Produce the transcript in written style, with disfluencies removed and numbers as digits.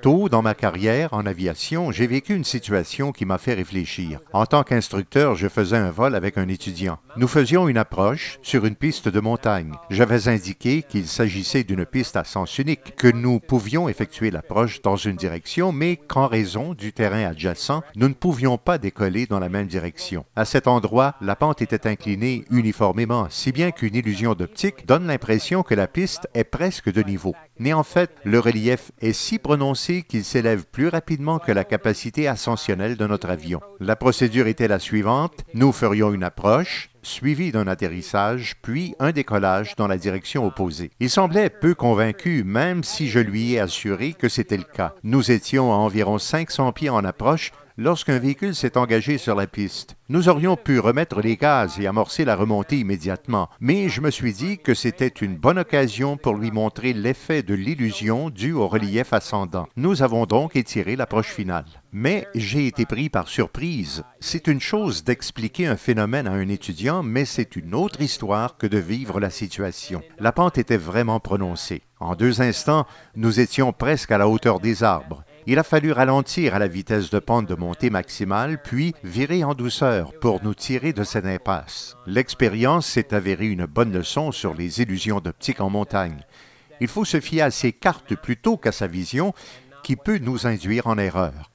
Tôt dans ma carrière en aviation, j'ai vécu une situation qui m'a fait réfléchir. En tant qu'instructeur, je faisais un vol avec un étudiant. Nous faisions une approche sur une piste de montagne. J'avais indiqué qu'il s'agissait d'une piste à sens unique, que nous pouvions effectuer l'approche dans une direction, mais qu'en raison du terrain adjacent, nous ne pouvions pas décoller dans la même direction. À cet endroit, la pente était inclinée uniformément, si bien qu'une illusion d'optique donne l'impression que la piste est presque de niveau. Mais en fait, le relief est si prononcé qu'il s'élève plus rapidement que la capacité ascensionnelle de notre avion. La procédure était la suivante. Nous ferions une approche, suivie d'un atterrissage, puis un décollage dans la direction opposée. Il semblait peu convaincu, même si je lui ai assuré que c'était le cas. Nous étions à environ 500 pieds en approche lorsqu'un véhicule s'est engagé sur la piste. Nous aurions pu remettre les gaz et amorcer la remontée immédiatement, mais je me suis dit que c'était une bonne occasion pour lui montrer l'effet de l'illusion due au relief ascendant. Nous avons donc étiré l'approche finale. Mais j'ai été pris par surprise. C'est une chose d'expliquer un phénomène à un étudiant, mais c'est une autre histoire que de vivre la situation. La pente était vraiment prononcée. En 2 instants, nous étions presque à la hauteur des arbres. Il a fallu ralentir à la vitesse de pente de montée maximale, puis virer en douceur pour nous tirer de cette impasse. L'expérience s'est avérée une bonne leçon sur les illusions d'optique en montagne. Il faut se fier à ses cartes plutôt qu'à sa vision, qui peut nous induire en erreur.